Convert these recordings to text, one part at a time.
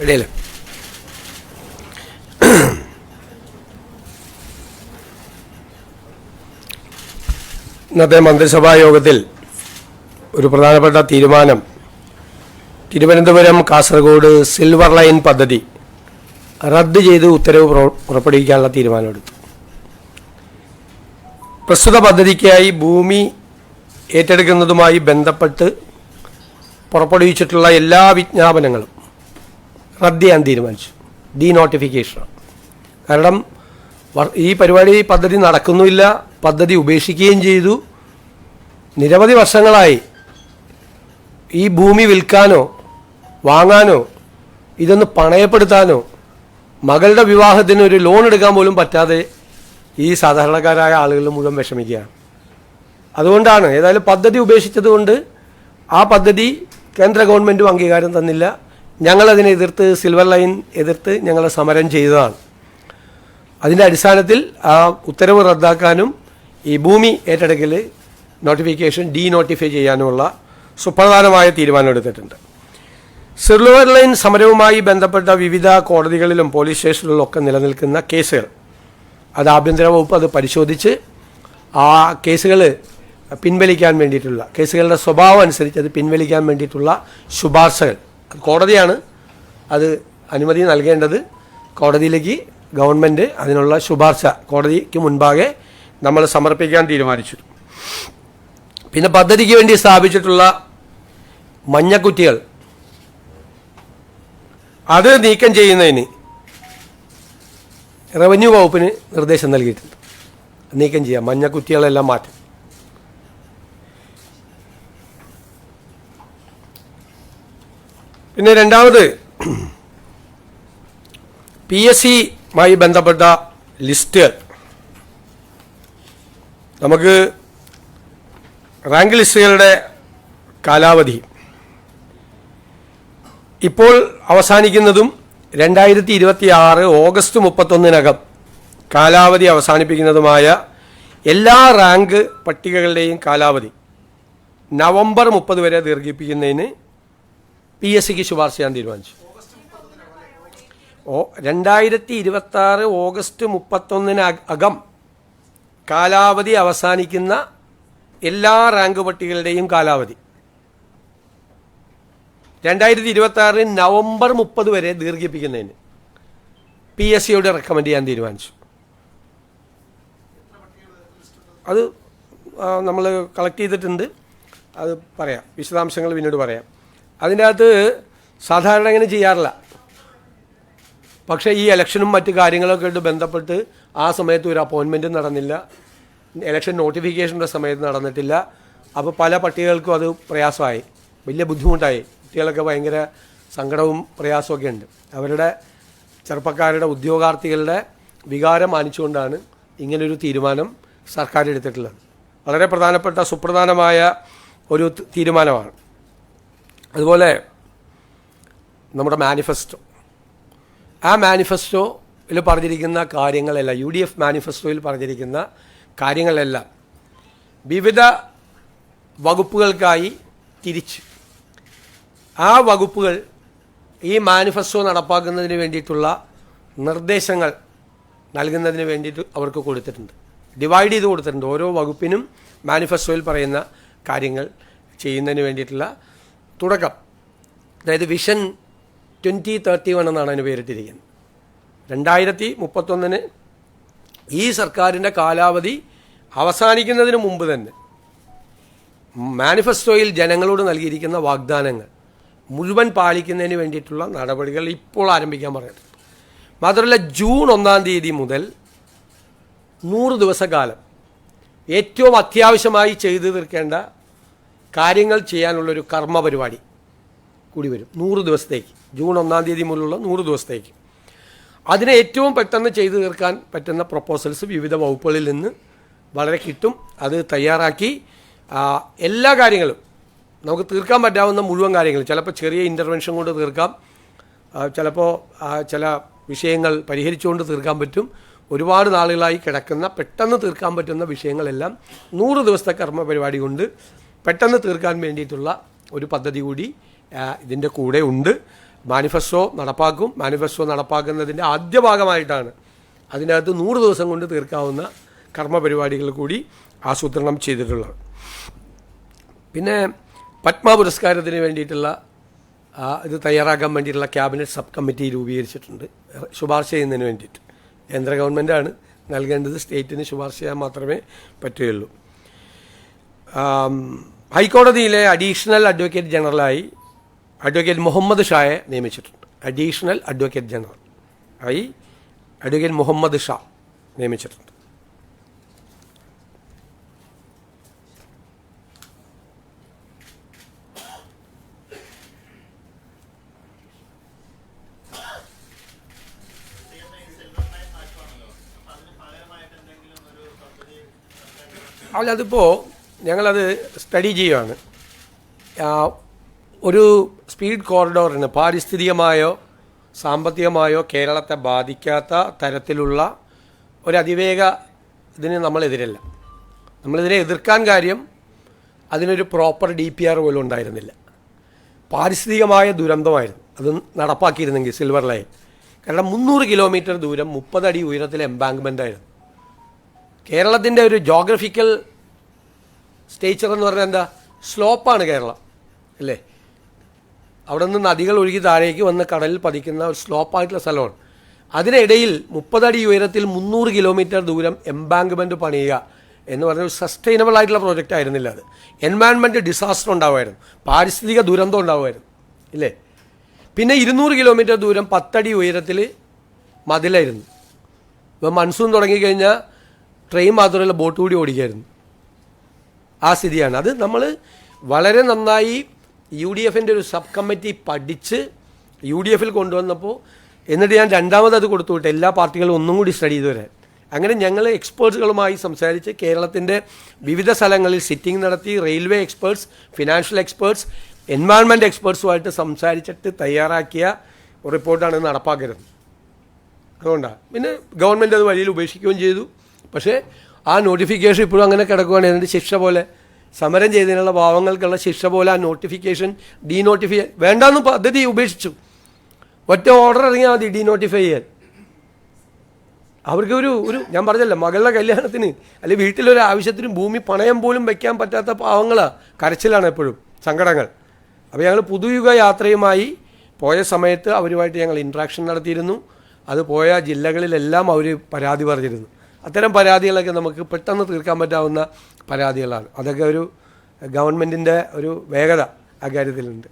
ഇടയിൽ ഇന്നത്തെ മന്ത്രിസഭാ യോഗത്തിൽ ഒരു പ്രധാനപ്പെട്ട തീരുമാനം തിരുവനന്തപുരം കാസർഗോഡ് സിൽവർ ലൈൻ പദ്ധതി റദ്ദ് ചെയ്ത് ഉത്തരവ് പുറപ്പെടുവിക്കാനുള്ള തീരുമാനമെടുത്തു. പ്രസ്തുത പദ്ധതിക്കായി ഭൂമി ഏറ്റെടുക്കുന്നതുമായി ബന്ധപ്പെട്ട് പുറപ്പെടുവിച്ചിട്ടുള്ള എല്ലാ വിജ്ഞാപനങ്ങളും റദ്ദ് ചെയ്യാൻ തീരുമാനിച്ചു. ഡീനോട്ടിഫിക്കേഷനാണ്. കാരണം ഈ പദ്ധതി നടക്കുന്നുമില്ല, പദ്ധതി ഉപേക്ഷിക്കുകയും ചെയ്തു. നിരവധി വർഷങ്ങളായി ഈ ഭൂമി വിൽക്കാനോ വാങ്ങാനോ ഇതൊന്ന് പണയപ്പെടുത്താനോ മകളുടെ വിവാഹത്തിന് ഒരു ലോൺ എടുക്കാൻ പോലും പറ്റാതെ ഈ സാധാരണക്കാരായ ആളുകൾ മുഴുവൻ വിഷമിക്കുകയാണ്. അതുകൊണ്ടാണ് ഏതായാലും പദ്ധതി ഉപേക്ഷിച്ചതുകൊണ്ട് ആ പദ്ധതി കേന്ദ്ര ഗവൺമെൻറ്റും അംഗീകാരം തന്നില്ല. ഞങ്ങളതിനെ എതിർത്ത് സിൽവർ ലൈൻ എതിർത്ത് ഞങ്ങൾ സമരം ചെയ്തതാണ്. അതിൻ്റെ അടിസ്ഥാനത്തിൽ ആ ഉത്തരവ് റദ്ദാക്കാനും ഈ ഭൂമി ഏറ്റെടുക്കൽ നോട്ടിഫിക്കേഷൻ ഡീനോട്ടിഫൈ ചെയ്യാനുമുള്ള സുപ്രധാനമായ തീരുമാനമെടുത്തിട്ടുണ്ട്. സിൽവർ ലൈൻ സമരവുമായി ബന്ധപ്പെട്ട വിവിധ കോടതികളിലും പോലീസ് സ്റ്റേഷനുകളിലൊക്കെ നിലനിൽക്കുന്ന കേസുകൾ അത് ആഭ്യന്തര വകുപ്പ് അത് പരിശോധിച്ച് ആ കേസുകൾ പിൻവലിക്കാൻ വേണ്ടിയിട്ടുള്ള കേസുകളുടെ സ്വഭാവം അനുസരിച്ച് അത് പിൻവലിക്കാൻ വേണ്ടിയിട്ടുള്ള ശുപാർശകൾ കോടതിയാണ് അത് അനുമതി നൽകേണ്ടത്. കോടതിയിലേക്ക് ഗവൺമെൻറ് അതിനുള്ള ശുപാർശ കോടതിക്ക് മുൻപാകെ നമ്മൾ സമർപ്പിക്കാൻ തീരുമാനിച്ചു. പിന്നെ പദ്ധതിക്ക് വേണ്ടി സ്ഥാപിച്ചിട്ടുള്ള മഞ്ഞക്കുറ്റികൾ അത് നീക്കം ചെയ്യുന്നതിന് റവന്യൂ വകുപ്പിന് നിർദ്ദേശം നൽകിയിട്ടുണ്ട്. നീക്കം ചെയ്യാം, മഞ്ഞക്കുറ്റികളെല്ലാം മാറ്റും. പിന്നെ രണ്ടാമത് PSCയുമായി ബന്ധപ്പെട്ട ലിസ്റ്റുകൾ നമുക്ക് റാങ്ക് ലിസ്റ്റുകളുടെ കാലാവധി ഇപ്പോൾ അവസാനിക്കുന്നതും 2026 ഓഗസ്റ്റ് 31-നകം കാലാവധി അവസാനിപ്പിക്കുന്നതുമായ എല്ലാ റാങ്ക് പട്ടികകളുടെയും കാലാവധി നവംബർ 30 വരെ ദീർഘിപ്പിക്കുന്നതിന് PSCക്ക് ശുപാർശ ചെയ്യാൻ തീരുമാനിച്ചു. 2026 ഓഗസ്റ്റ് 31-നകം കാലാവധി അവസാനിക്കുന്ന എല്ലാ റാങ്ക് പട്ടികകളുടെയും കാലാവധി 2026 നവംബർ 30 വരെ ദീർഘിപ്പിക്കുന്നതിന് PSCയോട് റെക്കമെൻഡ് ചെയ്യാൻ തീരുമാനിച്ചു. അത് നമ്മൾ കളക്ട് ചെയ്തിട്ടുണ്ട്, അത് പറയാം, വിശദാംശങ്ങൾ പിന്നീട് പറയാം. അതിൻ്റെ അകത്ത് സാധാരണ ഇങ്ങനെ ചെയ്യാറില്ല. പക്ഷേ ഈ ഇലക്ഷനും മറ്റു കാര്യങ്ങളൊക്കെ ആയിട്ട് ബന്ധപ്പെട്ട് ആ സമയത്ത് ഒരു അപ്പോയിൻമെൻറ്റും നടന്നില്ല, ഇലക്ഷൻ നോട്ടിഫിക്കേഷൻ്റെ സമയത്ത് നടന്നിട്ടില്ല. അപ്പോൾ പല പട്ടികകൾക്കും അത് പ്രയാസമായി, വലിയ ബുദ്ധിമുട്ടായി. കുട്ടികളൊക്കെ ഭയങ്കര സങ്കടവും പ്രയാസമൊക്കെ ഉണ്ട്. അവരുടെ ചെറുപ്പക്കാരുടെ ഉദ്യോഗാർത്ഥികളുടെ വികാരം മാനിച്ചുകൊണ്ടാണ് ഇങ്ങനൊരു തീരുമാനം സർക്കാർ എടുത്തിട്ടുള്ളത്. വളരെ പ്രധാനപ്പെട്ട സുപ്രധാനമായ ഒരു തീരുമാനമാണ്. അതുപോലെ നമ്മുടെ മാനിഫെസ്റ്റോ, ആ മാനിഫെസ്റ്റോയിൽ പറഞ്ഞിരിക്കുന്ന കാര്യങ്ങളെല്ലാം, UDF മാനിഫെസ്റ്റോയിൽ പറഞ്ഞിരിക്കുന്ന കാര്യങ്ങളെല്ലാം വിവിധ വകുപ്പുകൾക്കായി തിരിച്ച് ആ വകുപ്പുകൾ ഈ മാനിഫെസ്റ്റോ നടപ്പാക്കുന്നതിന് വേണ്ടിയിട്ടുള്ള നിർദ്ദേശങ്ങൾ നൽകുന്നതിന് വേണ്ടിയിട്ട് അവർക്ക് കൊടുത്തിട്ടുണ്ട്, ഡിവൈഡ് ചെയ്ത് കൊടുത്തിട്ടുണ്ട്. ഓരോ വകുപ്പിനും മാനിഫെസ്റ്റോയിൽ പറയുന്ന കാര്യങ്ങൾ ചെയ്യുന്നതിന് വേണ്ടിയിട്ടുള്ള തുടക്കം, അതായത് വിഷൻ 2031 എന്നാണ് അതിന് പേരിട്ടിരിക്കുന്നത്. 2031 ഈ സർക്കാരിൻ്റെ കാലാവധി അവസാനിക്കുന്നതിന് മുമ്പ് തന്നെ മാനിഫെസ്റ്റോയിൽ ജനങ്ങളോട് നൽകിയിരിക്കുന്ന വാഗ്ദാനങ്ങൾ മുഴുവൻ പാലിക്കുന്നതിന് വേണ്ടിയിട്ടുള്ള നടപടികൾ ഇപ്പോൾ ആരംഭിക്കാൻ പറഞ്ഞിട്ടുണ്ട്. മാത്രമല്ല ജൂൺ 1-ാം തീയതി മുതൽ 100 ദിവസക്കാലം ഏറ്റവും അത്യാവശ്യമായി ചെയ്തു തീർക്കേണ്ട കാര്യങ്ങൾ ചെയ്യാനുള്ളൊരു കർമ്മ പരിപാടി കൂടി വരും 100 ദിവസത്തേക്ക്. ജൂൺ 1-ാം തീയതി മുതലുള്ള 100 ദിവസത്തേക്ക് അതിനെ ഏറ്റവും പെട്ടെന്ന് ചെയ്തു തീർക്കാൻ പറ്റുന്ന പ്രൊപ്പോസൽസ് വിവിധ വകുപ്പുകളിൽ നിന്ന് വളരെ കിട്ടും. അത് തയ്യാറാക്കി എല്ലാ കാര്യങ്ങളും നമുക്ക് തീർക്കാൻ പറ്റാവുന്ന മുഴുവൻ കാര്യങ്ങൾ, ചിലപ്പോൾ ചെറിയ ഇൻ്റർവെൻഷൻ കൊണ്ട് തീർക്കാം, ചിലപ്പോൾ ചില വിഷയങ്ങൾ പരിഹരിച്ചുകൊണ്ട് തീർക്കാൻ പറ്റും. ഒരുപാട് നാളുകളായി കിടക്കുന്ന പെട്ടെന്ന് തീർക്കാൻ പറ്റുന്ന വിഷയങ്ങളെല്ലാം 100 ദിവസത്തെ കർമ്മ പരിപാടി കൊണ്ട് പെട്ടെന്ന് തീർക്കാൻ വേണ്ടിയിട്ടുള്ള ഒരു പദ്ധതി കൂടി ഇതിൻ്റെ കൂടെ ഉണ്ട്. മാനിഫെസ്റ്റോ നടപ്പാക്കും. മാനിഫെസ്റ്റോ നടപ്പാക്കുന്നതിൻ്റെ ആദ്യ ഭാഗമായിട്ടാണ് അതിനകത്ത് 100 ദിവസം കൊണ്ട് തീർക്കാവുന്ന കർമ്മപരിപാടികൾ കൂടി ആസൂത്രണം ചെയ്തിട്ടുള്ളത്. പിന്നെ പത്മ പുരസ്കാരത്തിന് വേണ്ടിയിട്ടുള്ള ഇത് തയ്യാറാക്കാൻ വേണ്ടിയിട്ടുള്ള ക്യാബിനറ്റ് സബ് കമ്മിറ്റി രൂപീകരിച്ചിട്ടുണ്ട്, ശുപാർശ ചെയ്യുന്നതിന് വേണ്ടിയിട്ട്. കേന്ദ്ര ഗവൺമെൻറ്റാണ് നൽകേണ്ടത്, സ്റ്റേറ്റിന് ശുപാർശ ചെയ്യാൻ മാത്രമേ പറ്റുകയുള്ളൂ. ഹൈക്കോടതിയിലെ അഡീഷണൽ അഡ്വക്കേറ്റ് ജനറലായി അഡ്വക്കേറ്റ് മുഹമ്മദ് ഷായെ നിയമിച്ചിട്ടുണ്ട്. അഡീഷണൽ അഡ്വക്കേറ്റ് ജനറൽ ആയി അഡ്വക്കേറ്റ് മുഹമ്മദ് ഷാ നിയമിച്ചിട്ടുണ്ട്. അല്ല, അതിപ്പോൾ ഞങ്ങളത് സ്റ്റഡി ചെയ്യുകയാണ്. ഒരു സ്പീഡ് കോറിഡോറിന് പാരിസ്ഥിതികമായോ സാമ്പത്തികമായോ കേരളത്തെ ബാധിക്കാത്ത തരത്തിലുള്ള ഒരു അതിവേഗ ഇതിന് നമ്മളെതിരല്ല. നമ്മളിതിനെ എതിർക്കാൻ കാര്യം അതിനൊരു പ്രോപ്പർ DPR പോലും ഉണ്ടായിരുന്നില്ല. പാരിസ്ഥിതികമായ ദുരന്തമായിരുന്നു അത് നടപ്പാക്കിയിരുന്നെങ്കിൽ സിൽവർ ലൈൻ. കാരണം 300 കിലോമീറ്റർ ദൂരം 30 അടി ഉയരത്തിലെ എംബാങ്ക്മെൻ്റ് ആയിരുന്നു. കേരളത്തിൻ്റെ ഒരു ജോഗ്രഫിക്കൽ സ്റ്റേച്ചർ എന്ന് പറഞ്ഞാൽ എന്താ, സ്ലോപ്പാണ് കേരളം അല്ലേ. അവിടെ നിന്ന് നദികൾ ഒഴുകി താഴേക്ക് വന്ന് കടലിൽ പതിക്കുന്ന ഒരു സ്ലോപ്പായിട്ടുള്ള സ്ഥലമാണ്. അതിനിടയിൽ 30 അടി ഉയരത്തിൽ 300 കിലോമീറ്റർ ദൂരം എംബാങ്ക്മെൻറ്റ് പണിയുക എന്ന് പറഞ്ഞ ഒരു സസ്റ്റൈനബിൾ ആയിട്ടുള്ള പ്രോജക്റ്റ് ആയിരുന്നില്ല. അത് എൻവയൺമെൻറ്റ് ഡിസാസ്റ്റർ ഉണ്ടാവുമായിരുന്നു, പാരിസ്ഥിതിക ദുരന്തം ഉണ്ടാവുമായിരുന്നു ഇല്ലേ. പിന്നെ 200 കിലോമീറ്റർ ദൂരം 10 അടി ഉയരത്തിൽ മതിലായിരുന്നു. ഇപ്പോൾ മൺസൂൺ തുടങ്ങിക്കഴിഞ്ഞാൽ ട്രെയിൻ മാത്രമല്ല ബോട്ട് കൂടി ഓടിക്കായിരുന്നു. ആ സ്ഥിതിയാണ്. അത് നമ്മൾ വളരെ നന്നായി UDFൻ്റെ ഒരു സബ് കമ്മിറ്റി പഠിച്ച് UDFൽ കൊണ്ടുവന്നപ്പോൾ, എന്നിട്ട് ഞാൻ രണ്ടാമത് അത് കൊടുത്തു വിട്ട് എല്ലാ പാർട്ടികളും ഒന്നും കൂടി സ്റ്റഡി ചെയ്ത് വരാൻ. അങ്ങനെ ഞങ്ങൾ എക്സ്പേർട്സുകളുമായി സംസാരിച്ച് കേരളത്തിൻ്റെ വിവിധ സ്ഥലങ്ങളിൽ സിറ്റിംഗ് നടത്തി. Railway experts, financial experts, environment എക്സ്പേർട്സുമായിട്ട് സംസാരിച്ചിട്ട് തയ്യാറാക്കിയ ഒരു റിപ്പോർട്ടാണ് നടപ്പാക്കരുത്. അതുകൊണ്ടാണ് പിന്നെ ഗവൺമെൻറ് അത് വഴിയിൽ ഉപേക്ഷിക്കുകയും ചെയ്തു. പക്ഷേ ആ നോട്ടിഫിക്കേഷൻ ഇപ്പോഴും അങ്ങനെ കിടക്കുകയാണ്. അതിൻ്റെ ശിക്ഷ പോലെ, സമരം ചെയ്തതിനുള്ള പാവങ്ങൾക്കുള്ള ശിക്ഷ പോലെ ആ നോട്ടിഫിക്കേഷൻ വേണ്ടാന്ന് പദ്ധതി ഉപേക്ഷിച്ചു. ഒറ്റ ഓർഡർ ഇറങ്ങിയാൽ മതി ഡീനോട്ടിഫൈ ചെയ്യാൻ. അവർക്ക് ഒരു ഞാൻ പറഞ്ഞല്ലോ, മകളുടെ കല്യാണത്തിന് അല്ലെങ്കിൽ വീട്ടിലൊരു ആവശ്യത്തിനും ഭൂമി പണയം പോലും വയ്ക്കാൻ പറ്റാത്ത പാവങ്ങളാണ്, കരച്ചിലാണ് എപ്പോഴും, സങ്കടങ്ങൾ. അപ്പോൾ ഞങ്ങൾ പുതുയുഗ യാത്രയുമായി പോയ സമയത്ത് അവരുമായിട്ട് ഞങ്ങൾ ഇൻട്രാക്ഷൻ നടത്തിയിരുന്നു. അത് പോയ ജില്ലകളിലെല്ലാം അവർ പരാതി പറഞ്ഞിരുന്നു. അത്തരം പരാതികളൊക്കെ നമുക്ക് പെട്ടെന്ന് തീർക്കാൻ പറ്റാവുന്ന പരാതികളാണ്. അതൊക്കെ ഒരു ഗവൺമെൻറ്റിൻ്റെ ഒരു വേഗത അക്കാര്യത്തിലുണ്ട്.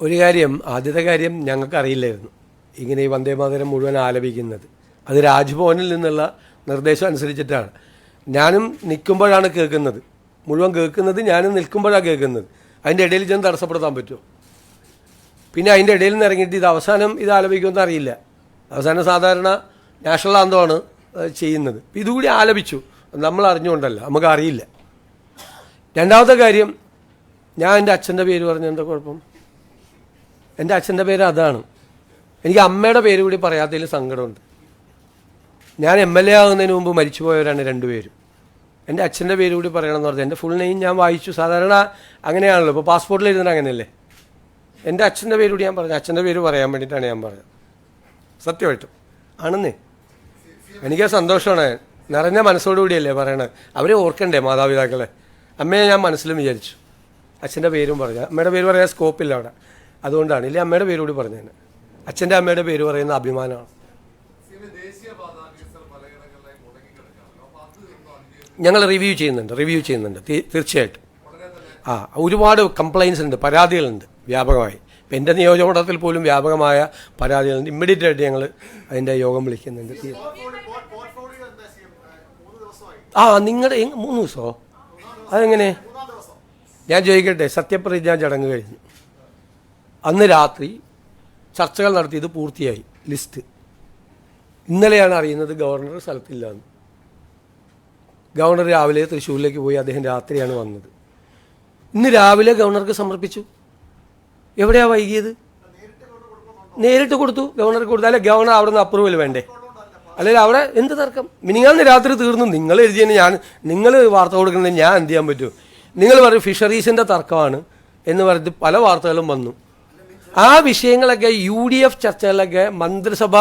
ഒരു കാര്യം, ആദ്യത്തെ കാര്യം ഞങ്ങൾക്കറിയില്ലായിരുന്നു ഇങ്ങനെ ഈ വന്ദേമാതരം മുഴുവൻ ആലപിക്കുന്നത്. അത് രാജ്ഭവനിൽ നിന്നുള്ള നിർദ്ദേശം അനുസരിച്ചിട്ടാണ്. ഞാനും നിൽക്കുമ്പോഴാണ് കേൾക്കുന്നത്, മുഴുവൻ കേൾക്കുന്നത് ഞാനും നിൽക്കുമ്പോഴാണ് കേൾക്കുന്നത്. അതിൻ്റെ ഇടയിൽ ചെന്ന് തടസ്സപ്പെടുത്താൻ പറ്റുമോ? പിന്നെ അതിൻ്റെ ഇടയിൽ നിന്ന് ഇറങ്ങിയിട്ട് ഇത് അവസാനം ഇത് ആലപിക്കുമെന്ന് അറിയില്ല. അവസാനം സാധാരണ നാഷണൽ ആന്തമാണ് ചെയ്യുന്നത്. ഇതുകൂടി ആലപിച്ചു, നമ്മൾ അറിഞ്ഞുകൊണ്ടല്ല, നമുക്കറിയില്ല. രണ്ടാമത്തെ കാര്യം, ഞാൻ എൻ്റെ അച്ഛൻ്റെ പേര് പറഞ്ഞ എന്താ കുഴപ്പം? എൻ്റെ അച്ഛൻ്റെ പേര് അതാണ്. എനിക്ക് അമ്മയുടെ പേര് കൂടി പറയാത്തതിൽ സങ്കടമുണ്ട്. ഞാൻ MLA ആകുന്നതിന് മുമ്പ് മരിച്ചു പോയവരാണ് രണ്ടുപേരും. എൻ്റെ അച്ഛൻ്റെ പേര് കൂടി പറയണമെന്ന് പറഞ്ഞാൽ എൻ്റെ ഫുൾ നെയിം ഞാൻ വായിച്ചു. സാധാരണ അങ്ങനെയാണല്ലോ, ഇപ്പോൾ പാസ്പോർട്ടിൽ എഴുതുന്നത് അങ്ങനെയല്ലേ. എൻ്റെ അച്ഛൻ്റെ പേര് കൂടി ഞാൻ പറഞ്ഞു. അച്ഛൻ്റെ പേര് പറയാൻ വേണ്ടിയിട്ടാണ് ഞാൻ പറഞ്ഞത്, സത്യമായിട്ടും ആണെന്നേ. എനിക്ക് സന്തോഷമാണ്, നിറഞ്ഞ മനസ്സോടുകൂടിയല്ലേ പറയണത്. അവരെ ഓർക്കണ്ടേ മാതാപിതാക്കളെ. അമ്മയെ ഞാൻ മനസ്സിലും വിചാരിച്ചു, അച്ഛൻ്റെ പേരും പറഞ്ഞു. അമ്മയുടെ പേര് പറയാൻ സ്കോപ്പില്ല അവിടെ, അതുകൊണ്ടാണ്. ഇല്ലേ അമ്മയുടെ പേര് കൂടി പറഞ്ഞത്. അച്ഛൻ്റെ അമ്മയുടെ പേര് പറയുന്ന അഭിമാനമാണ്. ഞങ്ങൾ റിവ്യൂ ചെയ്യുന്നുണ്ട് തീർച്ചയായിട്ടും. ഒരുപാട് കംപ്ലയിൻസ് ഉണ്ട്, പരാതികളുണ്ട് വ്യാപകമായി. ഇപ്പം എൻ്റെ നിയോജകമണ്ഡലത്തിൽ പോലും വ്യാപകമായ പരാതികളുണ്ട്. ഇമ്മീഡിയറ്റ് ആയിട്ട് ഞങ്ങൾ അതിൻ്റെ യോഗം വിളിക്കുന്നുണ്ട്. നിങ്ങളുടെ 3 ദിവസമോ? അതെങ്ങനെ? ഞാൻ ചോദിക്കട്ടെ, സത്യപ്രതിജ്ഞാ ചടങ്ങ് കഴിഞ്ഞു, അന്ന് രാത്രി ചർച്ചകൾ നടത്തി, ഇത് പൂർത്തിയായി ലിസ്റ്റ്. ഇന്നലെയാണ് അറിയുന്നത് ഗവർണർ സ്ഥലത്തില്ലാന്ന്. ഗവർണർ രാവിലെ തൃശ്ശൂരിലേക്ക് പോയി, അദ്ദേഹം രാത്രിയാണ് വന്നത്. ഇന്ന് രാവിലെ ഗവർണർക്ക് സമർപ്പിച്ചു. എവിടെയാണ് വൈകിയത്? നേരിട്ട് കൊടുത്തു, ഗവർണർക്ക് കൊടുത്തു. അല്ലെ ഗവർണർ അവിടെ നിന്ന് അപ്രൂവൽ വേണ്ടേ? അല്ലെങ്കിൽ അവിടെ എന്ത് തർക്കം? മിനിങ്ങാന്ന് രാത്രി തീർന്നു. നിങ്ങൾ എഴുതിയതിന് നിങ്ങൾ വാർത്ത കൊടുക്കുന്നതിന് ഞാൻ എന്ത് ചെയ്യാൻ പറ്റും? നിങ്ങൾ പറയും ഫിഷറീസിൻ്റെ തർക്കമാണ് എന്ന് പറഞ്ഞിട്ട് പല വാർത്തകളും വന്നു. ആ വിഷയങ്ങളൊക്കെ UDF ചർച്ചകളിലൊക്കെ മന്ത്രിസഭ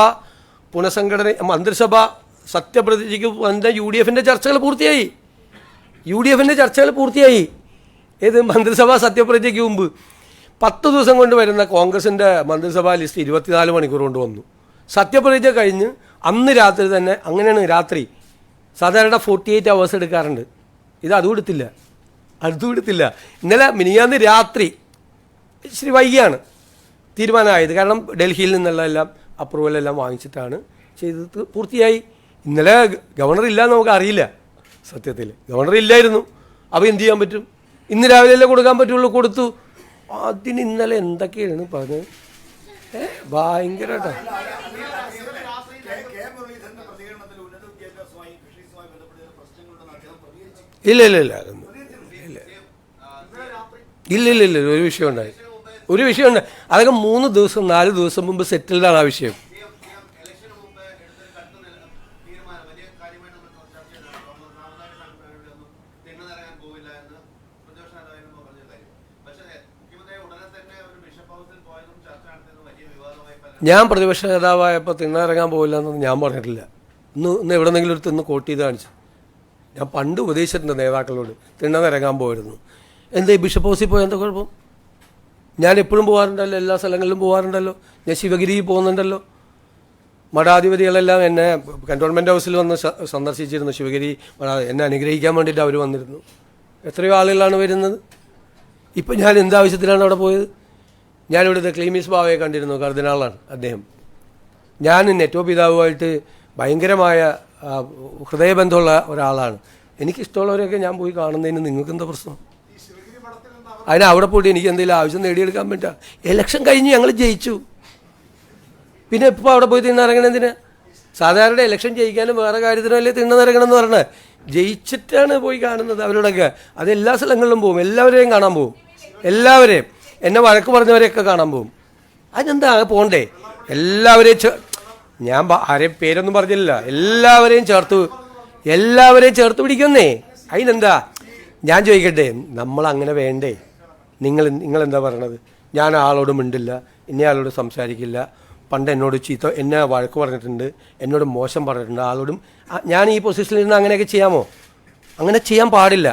സത്യപ്രതിജ്ഞയ്ക്ക് വന്ന UDFൻ്റെ ചർച്ചകൾ പൂർത്തിയായി. ഏത് മന്ത്രിസഭാ സത്യപ്രതിജ്ഞയ്ക്ക് മുമ്പ് 10 ദിവസം കൊണ്ട് വരുന്ന കോൺഗ്രസിൻ്റെ മന്ത്രിസഭാ ലിസ്റ്റ് 24 മണിക്കൂർ കൊണ്ട് വന്നു. സത്യപ്രതിജ്ഞ കഴിഞ്ഞ് അന്ന് രാത്രി തന്നെ, അങ്ങനെയാണ് രാത്രി സാധാരണ 48 hours എടുക്കാറുണ്ട്. ഇത് അതും എടുത്തില്ല. ഇന്നലെ മിനിയാന്ന് രാത്രി ഇച്ചിരി വൈകിയാണ് തീരുമാനമായത്. കാരണം ഡൽഹിയിൽ നിന്നുള്ള എല്ലാം അപ്രൂവലെല്ലാം വാങ്ങിച്ചിട്ടാണ് ചെയ്തത്. പൂർത്തിയായി. ഇന്നലെ ഗവർണർ ഇല്ലയെന്ന് നമുക്ക് അറിയില്ല. സത്യത്തിൽ ഗവർണർ ഇല്ലായിരുന്നു. അപ്പോൾ എന്ത് ചെയ്യാൻ പറ്റും? ഇന്ന് രാവിലെ കൊടുക്കാൻ പറ്റുള്ളൂ. കൊടുത്തു. അതിന് ഇന്നലെ എന്തൊക്കെയാണ് പറഞ്ഞത്? ഭയങ്കരമായിട്ടാണ്. ഇല്ല ഒരു വിഷയം ഉണ്ടായി. അതൊക്കെ 3 ദിവസം 4 ദിവസം മുമ്പ് സെറ്റിൽഡാണ് ആ വിഷയം. ഞാൻ പ്രതിപക്ഷ നേതാവായപ്പോൾ തിണ്ണയിറങ്ങാൻ പോകില്ല എന്നൊന്നും ഞാൻ പറഞ്ഞിട്ടില്ല. ഇന്ന് എവിടെന്നെങ്കിലും ഒരു തിന്ന് കോട്ട് ചെയ്ത് കാണിച്ചു. ഞാൻ പണ്ട് ഉപദേശിച്ചിട്ടുണ്ട് നേതാക്കളോട്, തിണ്ണയിറങ്ങാൻ പോയിരുന്നു. എന്താ ബിഷപ്പ് ഹൗസിൽ പോയാൽ എന്താ കുഴപ്പം? ഞാൻ എപ്പോഴും പോകാറുണ്ടല്ലോ, എല്ലാ സ്ഥലങ്ങളിലും പോകാറുണ്ടല്ലോ. ഞാൻ ശിവഗിരിയിൽ പോകുന്നുണ്ടല്ലോ. മഠാധിപതികളെല്ലാം എന്നെ കന്റോൺമെൻറ് ഹൗസിൽ വന്ന് സന്ദർശിച്ചിരുന്നു. ശിവഗിരി എന്നെ അനുഗ്രഹിക്കാൻ വേണ്ടിയിട്ട് അവർ വന്നിരുന്നു. എത്രയോ ആളുകളാണ് വരുന്നത്. ഇപ്പം ഞാൻ എന്താവശ്യത്തിലാണ് അവിടെ പോയത്? ഞാനിവിടുത്തെ ക്ലീമീസ് ബാവയെ കണ്ടിരുന്നു. കർദിനാളാണ് അദ്ദേഹം. ഞാൻ നെറ്റോ പിതാവുമായിട്ട് ഭയങ്കരമായ ഹൃദയബന്ധമുള്ള ഒരാളാണ്. എനിക്കിഷ്ടമുള്ളവരെയൊക്കെ ഞാൻ പോയി കാണുന്നതിന് നിങ്ങൾക്ക് എന്താ പ്രശ്നം? അവിടെ പോയിട്ട് എനിക്ക് എന്തെങ്കിലും ആവശ്യം നേടിയെടുക്കാൻ പറ്റുക? ഇലക്ഷൻ കഴിഞ്ഞ് ഞങ്ങൾ ജയിച്ചു. പിന്നെ ഇപ്പോൾ അവിടെ പോയി തിണ്ണിറങ്ങണം എന്തിനാ? സാധാരണ ഇലക്ഷൻ ജയിക്കാനും വേറെ കാര്യത്തിനല്ലേ തിണ്ണിറങ്ങണം എന്ന് പറഞ്ഞത്. ജയിച്ചിട്ടാണ് പോയി കാണുന്നത് അവരോടൊക്കെ. അത് എല്ലാ സ്ഥലങ്ങളിലും പോകും. എല്ലാവരെയും കാണാൻ പോകും. എല്ലാവരെയും എന്നെ വഴക്ക് പറഞ്ഞവരെയൊക്കെ കാണാൻ പോകും. അതിനെന്താ പോണ്ടേ? എല്ലാവരെയും ഞാൻ ആരെയും പേരൊന്നും പറഞ്ഞില്ല. എല്ലാവരെയും ചേർത്ത് പിടിക്കുന്നേ. അതിനെന്താ? ഞാൻ ചോദിക്കട്ടെ, നമ്മളങ്ങനെ വേണ്ടേ? നിങ്ങളെന്താ പറയണത്? ഞാൻ ആളോട് മിണ്ടില്ല, ഇന്ന ആളോട് സംസാരിക്കില്ല, പണ്ട് എന്നോട് എന്നെ വഴക്ക് പറഞ്ഞിട്ടുണ്ട്, എന്നോട് മോശം പറഞ്ഞിട്ടുണ്ട് ആളോടും. ഞാൻ ഈ പൊസിഷനിൽ നിന്ന് അങ്ങനെയൊക്കെ ചെയ്യാമോ? അങ്ങനെ ചെയ്യാൻ പാടില്ല.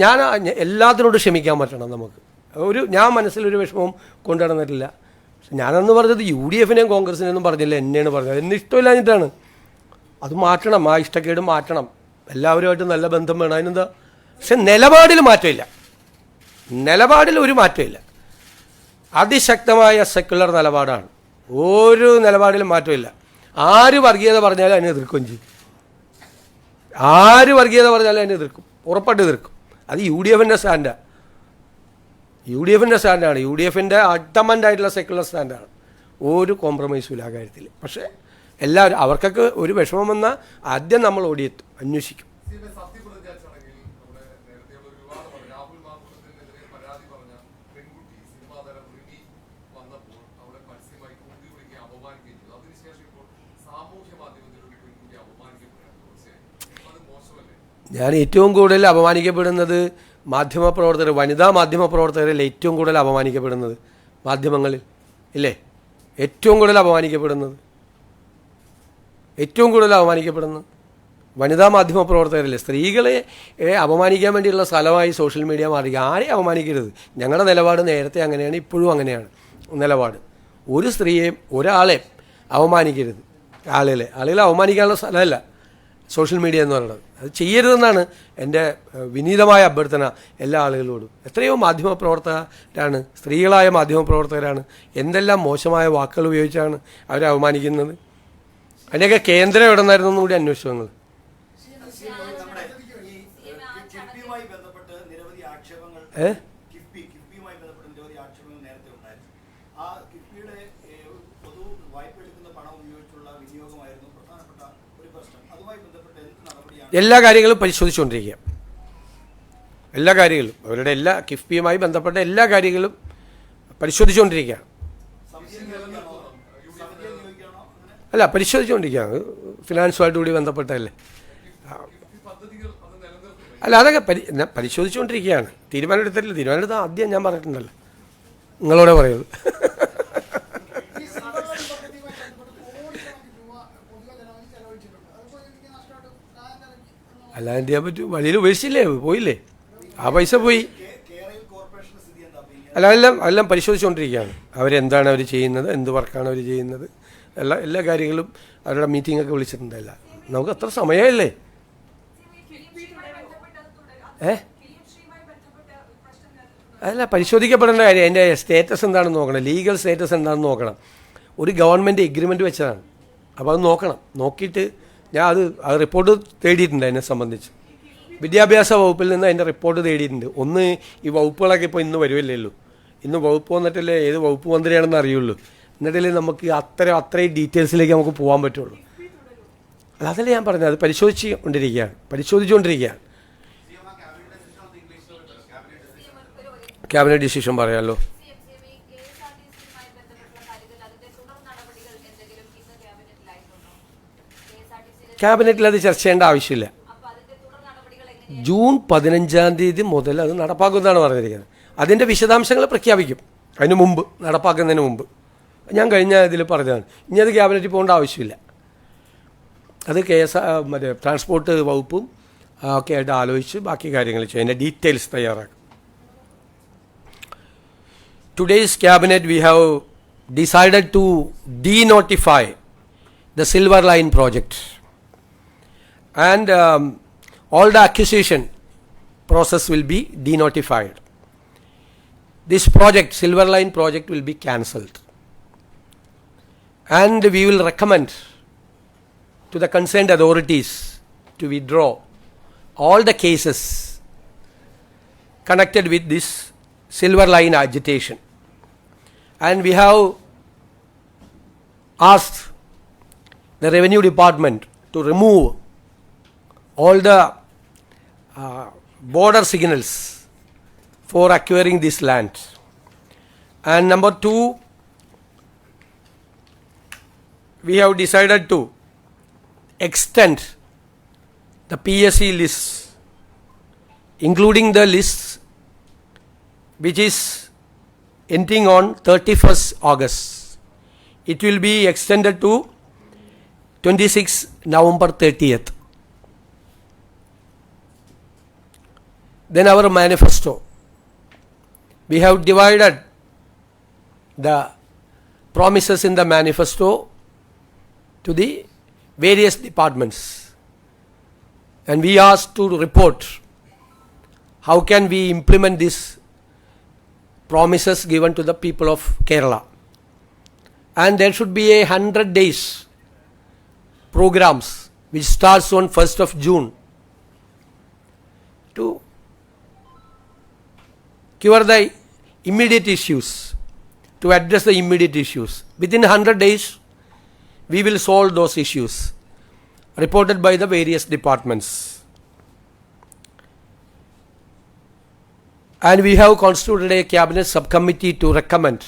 ഞാൻ എല്ലാത്തിനോടും ക്ഷമിക്കാൻ പറ്റണം നമുക്ക്. ഞാൻ മനസ്സിലൊരു വിഷമവും കൊണ്ടുനടന്നിട്ടില്ല. ഞാനന്ന് പറഞ്ഞത് UDFനെയും കോൺഗ്രസിനെയൊന്നും പറഞ്ഞില്ല, എന്നെയാണ് പറഞ്ഞത്. എന്നെ ഇഷ്ടമില്ലാഞ്ഞിട്ടാണ്. അത് മാറ്റണം. ആ ഇഷ്ടക്കേട് മാറ്റണം. എല്ലാവരുമായിട്ട് നല്ല ബന്ധം വേണം. അതിനെന്താ? പക്ഷെ നിലപാടിൽ മാറ്റമില്ല. നിലപാടിൽ ഒരു മാറ്റമില്ല. അതിശക്തമായ സെക്കുലർ നിലപാടാണ്. ഒരു നിലപാടിലും മാറ്റമില്ല. ആര് വർഗീയത പറഞ്ഞാലും അതിനെ എതിർക്കുകയും ചെയ്യും. ഉറപ്പായിട്ട് എതിർക്കും. അത് UDFൻ്റെ സ്റ്റാൻഡാണ്. UDFൻ്റെ അഡമൻ്റായിട്ടുള്ള സെക്കുലർ സ്റ്റാൻഡാണ്. ഒരു കോംപ്രമൈസും ഇല്ല ആ കാര്യത്തിൽ. പക്ഷേ എല്ലാവരും അവർക്കൊക്കെ ഒരു വിഷമം വന്നാൽ ആദ്യം നമ്മൾ ഓടിയെത്തും, അന്വേഷിക്കും. ഞാൻ ഏറ്റവും കൂടുതൽ അപമാനിക്കപ്പെടുന്നത് മാധ്യമപ്രവർത്തകർ, വനിതാ മാധ്യമപ്രവർത്തകരിൽ ഏറ്റവും കൂടുതൽ അപമാനിക്കപ്പെടുന്നത് മാധ്യമങ്ങളിൽ ഇല്ലേ? ഏറ്റവും കൂടുതൽ അപമാനിക്കപ്പെടുന്നത് വനിതാ മാധ്യമപ്രവർത്തകരില്ലേ? സ്ത്രീകളെ അപമാനിക്കാൻ വേണ്ടിയുള്ള സ്ഥലമായി സോഷ്യൽ മീഡിയ മാറി. ആരെയും അപമാനിക്കരുത്. ഞങ്ങളുടെ നിലപാട് നേരത്തെ അങ്ങനെയാണ്, ഇപ്പോഴും അങ്ങനെയാണ് നിലപാട്. ഒരു സ്ത്രീയെയും ഒരാളെയും അപമാനിക്കരുത്. ആളുകളെ അപമാനിക്കാനുള്ള സ്ഥലമല്ല സോഷ്യൽ മീഡിയ എന്ന് പറയുന്നത്. അത് ചെയ്യരുതെന്നാണ് എൻ്റെ വിനീതമായ അഭ്യർത്ഥന എല്ലാ ആളുകളോടും. എത്രയോ മാധ്യമപ്രവർത്തകരാണ്, സ്ത്രീകളായ മാധ്യമപ്രവർത്തകരാണ് എന്തെല്ലാം മോശമായ വാക്കുകൾ ഉപയോഗിച്ചാണ് അവരെ അവമാനിക്കുന്നത്. അതിൻ്റെയൊക്കെ കേന്ദ്രം എവിടെ നിന്നായിരുന്നു എന്നും കൂടി അന്വേഷിച്ചു നിങ്ങൾ. എല്ലാ കാര്യങ്ങളും പരിശോധിച്ചുകൊണ്ടിരിക്കുക. എല്ലാ കാര്യങ്ങളും അവരുടെ എല്ലാ കിഫ്ബിയുമായി ബന്ധപ്പെട്ട എല്ലാ കാര്യങ്ങളും പരിശോധിച്ചുകൊണ്ടിരിക്കുകയാണ്. അല്ല, പരിശോധിച്ചുകൊണ്ടിരിക്കുകയാണ്. ഫിനാൻസുമായിട്ട് കൂടി ബന്ധപ്പെട്ടതല്ലേ. അല്ല, അതൊക്കെ പരിശോധിച്ചുകൊണ്ടിരിക്കുകയാണ്. തീരുമാനമെടുത്തിട്ടില്ല. തീരുമാനമെടുത്ത ആദ്യം ഞാൻ പറഞ്ഞിട്ടുണ്ടല്ലോ, നിങ്ങളോടെ പറയുള്ളൂ. അല്ലാതെ ചെയ്യാൻ പറ്റും. വഴിയിൽ ഉപേക്ഷിച്ചില്ലേ, പോയില്ലേ, ആ പൈസ പോയി. അല്ല, എല്ലാം പരിശോധിച്ചുകൊണ്ടിരിക്കുകയാണ്. അവരെന്താണ് അവർ ചെയ്യുന്നത്, എന്ത് വർക്കാണ് അവർ ചെയ്യുന്നത്, എല്ലാ കാര്യങ്ങളും അവരുടെ മീറ്റിങ്ങൊക്കെ വിളിച്ചിട്ടുണ്ടല്ല. നമുക്ക് അത്ര സമയമല്ലേ. അല്ല, പരിശോധിക്കപ്പെടേണ്ട കാര്യം അതിൻ്റെ സ്റ്റേറ്റസ് എന്താണെന്ന് നോക്കണം, ലീഗൽ സ്റ്റേറ്റസ് എന്താണെന്ന് നോക്കണം. ഒരു ഗവൺമെൻറ് എഗ്രിമെൻറ്റ് വെച്ചതാണ്. അപ്പോൾ അത് നോക്കണം. നോക്കിയിട്ട് ഞാൻ അത് റിപ്പോർട്ട് തേടിയിട്ടുണ്ട്. അതിനെ സംബന്ധിച്ച് വിദ്യാഭ്യാസ വകുപ്പിൽ നിന്ന് അതിൻ്റെ റിപ്പോർട്ട് തേടിയിട്ടുണ്ട്. ഒന്ന്, ഈ വകുപ്പുകളൊക്കെ ഇപ്പോൾ ഇന്ന് വരുമല്ലേ ഉള്ളൂ. ഇന്ന് വകുപ്പ് വന്നിട്ടല്ലേ ഏത് വകുപ്പ് മന്ത്രിയാണെന്ന് അറിയുള്ളൂ. എന്നിട്ടല്ലേ നമുക്ക് അത്രയും ഡീറ്റെയിൽസിലേക്ക് നമുക്ക് പോകാൻ പറ്റുള്ളൂ. അതല്ലേ ഞാൻ പറഞ്ഞത്, അത് പരിശോധിച്ചുകൊണ്ടിരിക്കുകയാണ്. ക്യാബിനറ്റ് ഡിസിഷൻ പറയാമല്ലോ. ക്യാബിനറ്റിൽ അത് ചർച്ച ചെയ്യേണ്ട ആവശ്യമില്ല. ജൂൺ 15 മുതൽ അത് നടപ്പാക്കുമെന്നാണ് പറഞ്ഞിരിക്കുന്നത്. അതിൻ്റെ വിശദാംശങ്ങൾ പ്രഖ്യാപിക്കും അതിന് മുമ്പ്, നടപ്പാക്കുന്നതിന് മുമ്പ്. ഞാൻ കഴിഞ്ഞ ഇതിൽ പറഞ്ഞതാണ്. ഇനി അത് ക്യാബിനറ്റിൽ പോകേണ്ട ആവശ്യമില്ല. അത് മറ്റേ ട്രാൻസ്പോർട്ട് വകുപ്പും ഒക്കെ ആയിട്ട് ആലോചിച്ച് ബാക്കി കാര്യങ്ങൾ ചെയ്യും. അതിൻ്റെ ഡീറ്റെയിൽസ് തയ്യാറാക്കും. Today's cabinet we have decided to denotify the Silver Line project, and all the acquisition process will be denotified. This project, Silver Line project, will be cancelled, and we will recommend to the concerned authorities to withdraw all the cases connected with this Silver Line agitation. And we have asked the Revenue Department to remove all the border signals for acquiring this land. And number 2, we have decided to extend the PSC lists, including the lists which is ending on 31st August. It will be extended to 26 November 30th. Then our manifesto. We have divided the promises in the manifesto to the various departments. And we asked to report how can we implement this promises given to the people of Kerala. And there should be a 100 days programs which starts on 1st of June to cure the immediate issues, to address the immediate issues. Within 100 days, we will solve those issues reported by the various departments. And we have constituted a cabinet subcommittee to recommend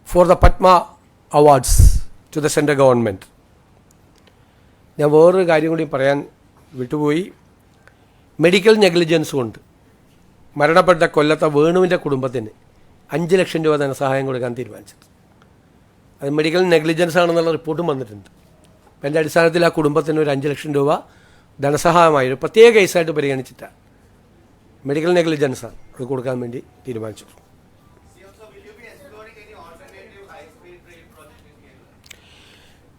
for the Padma awards to the central government. ഞാൻ വേറൊരു കാര്യം കൂടി പറയാൻ വിട്ടുപോയി. Medical negligence കൊണ്ട് മരണപ്പെട്ട കൊല്ലത്തെ വേണുവിൻ്റെ കുടുംബത്തിന് 5 ലക്ഷം രൂപ ധനസഹായം കൊടുക്കാൻ തീരുമാനിച്ചത്. അത് മെഡിക്കൽ നെഗ്ലിജൻസ് ആണെന്നുള്ള റിപ്പോർട്ടും വന്നിട്ടുണ്ട്. അപ്പം എൻ്റെ അടിസ്ഥാനത്തിൽ ആ കുടുംബത്തിന് ഒരു 5 ലക്ഷം രൂപ ധനസഹായമായി ഒരു പ്രത്യേക കേസായിട്ട് പരിഗണിച്ചിട്ടാണ്, മെഡിക്കൽ നെഗ്ലിജൻസാണ്, അത് കൊടുക്കാൻ വേണ്ടി തീരുമാനിച്ചു.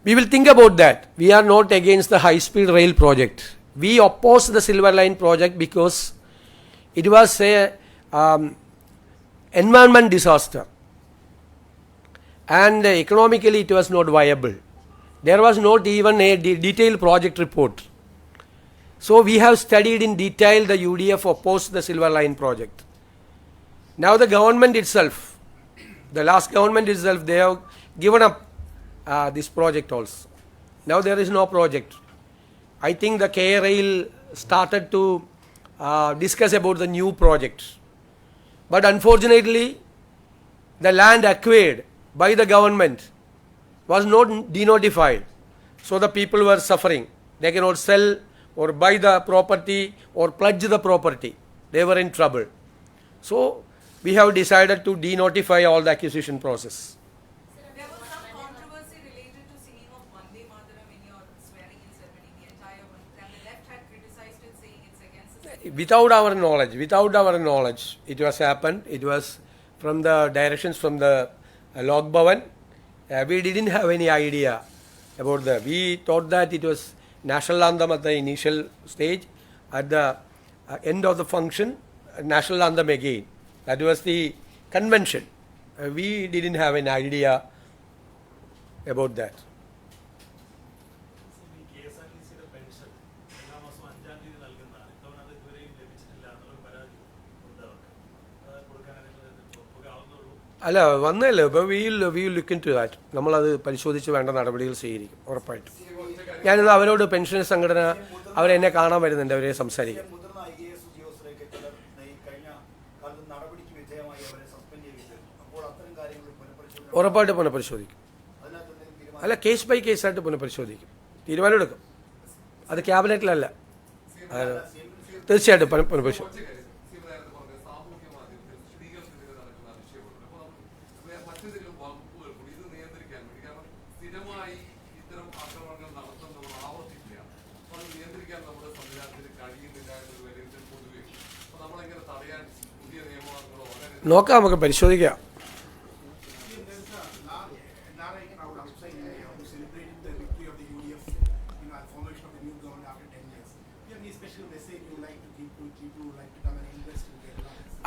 We will think about that. We are not against the high-speed rail project. We oppose the Silver Line project because it was a environment disaster, and economically it was not viable. There was not even a detailed project report. So we have studied in detail. The UDF opposed the Silver Line project. Now the government itself, the last government itself, they have given up this project also. Now there is no project. I think the KRail started to discuss about the new projects. But unfortunately, the land acquired by the government was not denotified. So the people were suffering. They cannot sell or buy the property or pledge the property. They were in trouble. So we have decided to denotify all the acquisition process. There was some controversy related to singing of Vande Mataram in your swearing-in ceremony, the entire one. And the left had criticized it, saying it's against the Without our knowledge, it was happened. It was from the directions from the Lok Bhavan. We didn't have any idea about that. We thought that it was national anthem at the initial stage. At the end of the function, national anthem again. That was the convention. We didn't have an idea about that. അല്ല വന്നല്ലോ ഇപ്പോൾ we look into that. നമ്മളത് പരിശോധിച്ച് വേണ്ട നടപടികൾ സ്വീകരിക്കും ഉറപ്പായിട്ടും. ഞാനിത് അവരോട് പെൻഷൻ സംഘടന അവരെന്നെ കാണാൻ വരുന്നുണ്ട്, അവരെ സംസാരിക്കും. ഉറപ്പായിട്ട് പുനഃപരിശോധിക്കും. അല്ല, കേസ് ബൈ കേസായിട്ട് പുനഃപരിശോധിക്കും, തീരുമാനമെടുക്കും. അത് ക്യാബിനറ്റിലല്ല, തീർച്ചയായിട്ടും പുനഃപരിശോധിക്കും. നോക്കാം, നമുക്ക് പരിശോധിക്കാം.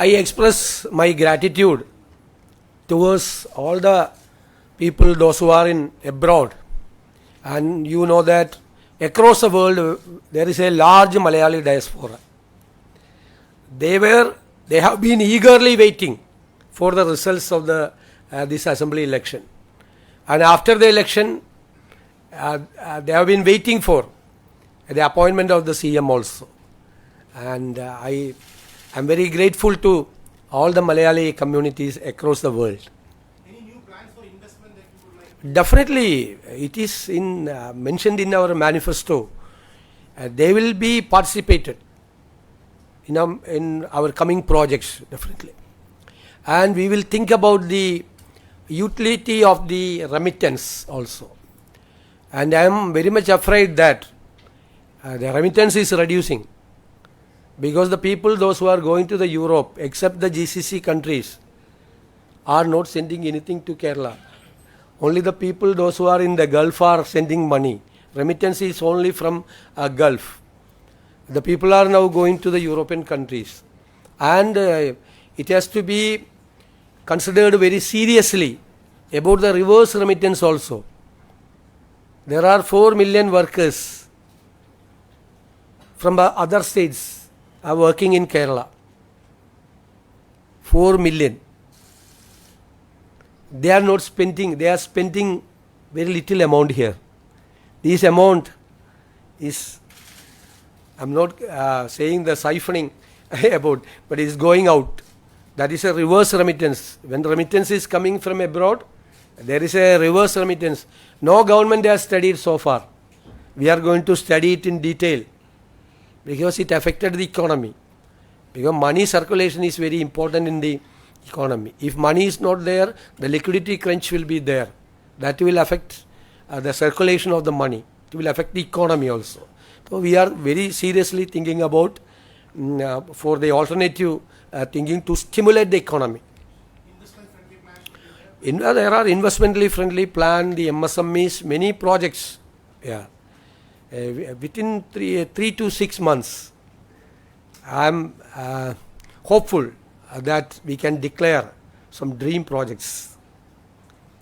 I express my gratitude towards all the people, those who are in abroad. And you know that across the world there is a large Malayali diaspora. They have been eagerly waiting for the results of this assembly election. And after the election, they have been waiting for the appointment of the CM also. And I am very grateful to all the Malayali communities across the world. Any new plans for investment that you would like? Definitely, it is mentioned in our manifesto. They will be participated in our coming projects, definitely. And we will think about the utility of the remittance also. And I am very much afraid that the remittance is reducing, because the people, those who are going to the Europe, except the GCC countries, are not sending anything to Kerala. Only the people, those who are in the Gulf, are sending money. Remittance is only from Gulf. The people are now going to the European countries. And it has to be considered very seriously about the reverse remittance also. There are 4 million workers from other states are working in Kerala. 4 million. They are not spending, they are spending very little amount here. This amount is, I'm not saying the siphoning about, but it is going out. That is a reverse remittance. When the remittance is coming from abroad, there is a reverse remittance. No government has studied so far. We are going to study it in detail, because it affected the economy. Because money circulation is very important in the economy. If money is not there, the liquidity crunch will be there. That will affect the circulation of the money. It will affect the economy also. So we are very seriously thinking about for the alternative thinking to stimulate the economy. Investment-friendly plans? There are investmentally friendly plan, the MSMEs, many projects. Yeah. Within 3 to 6 months, I am hopeful that we can declare some dream projects.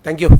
Thank you.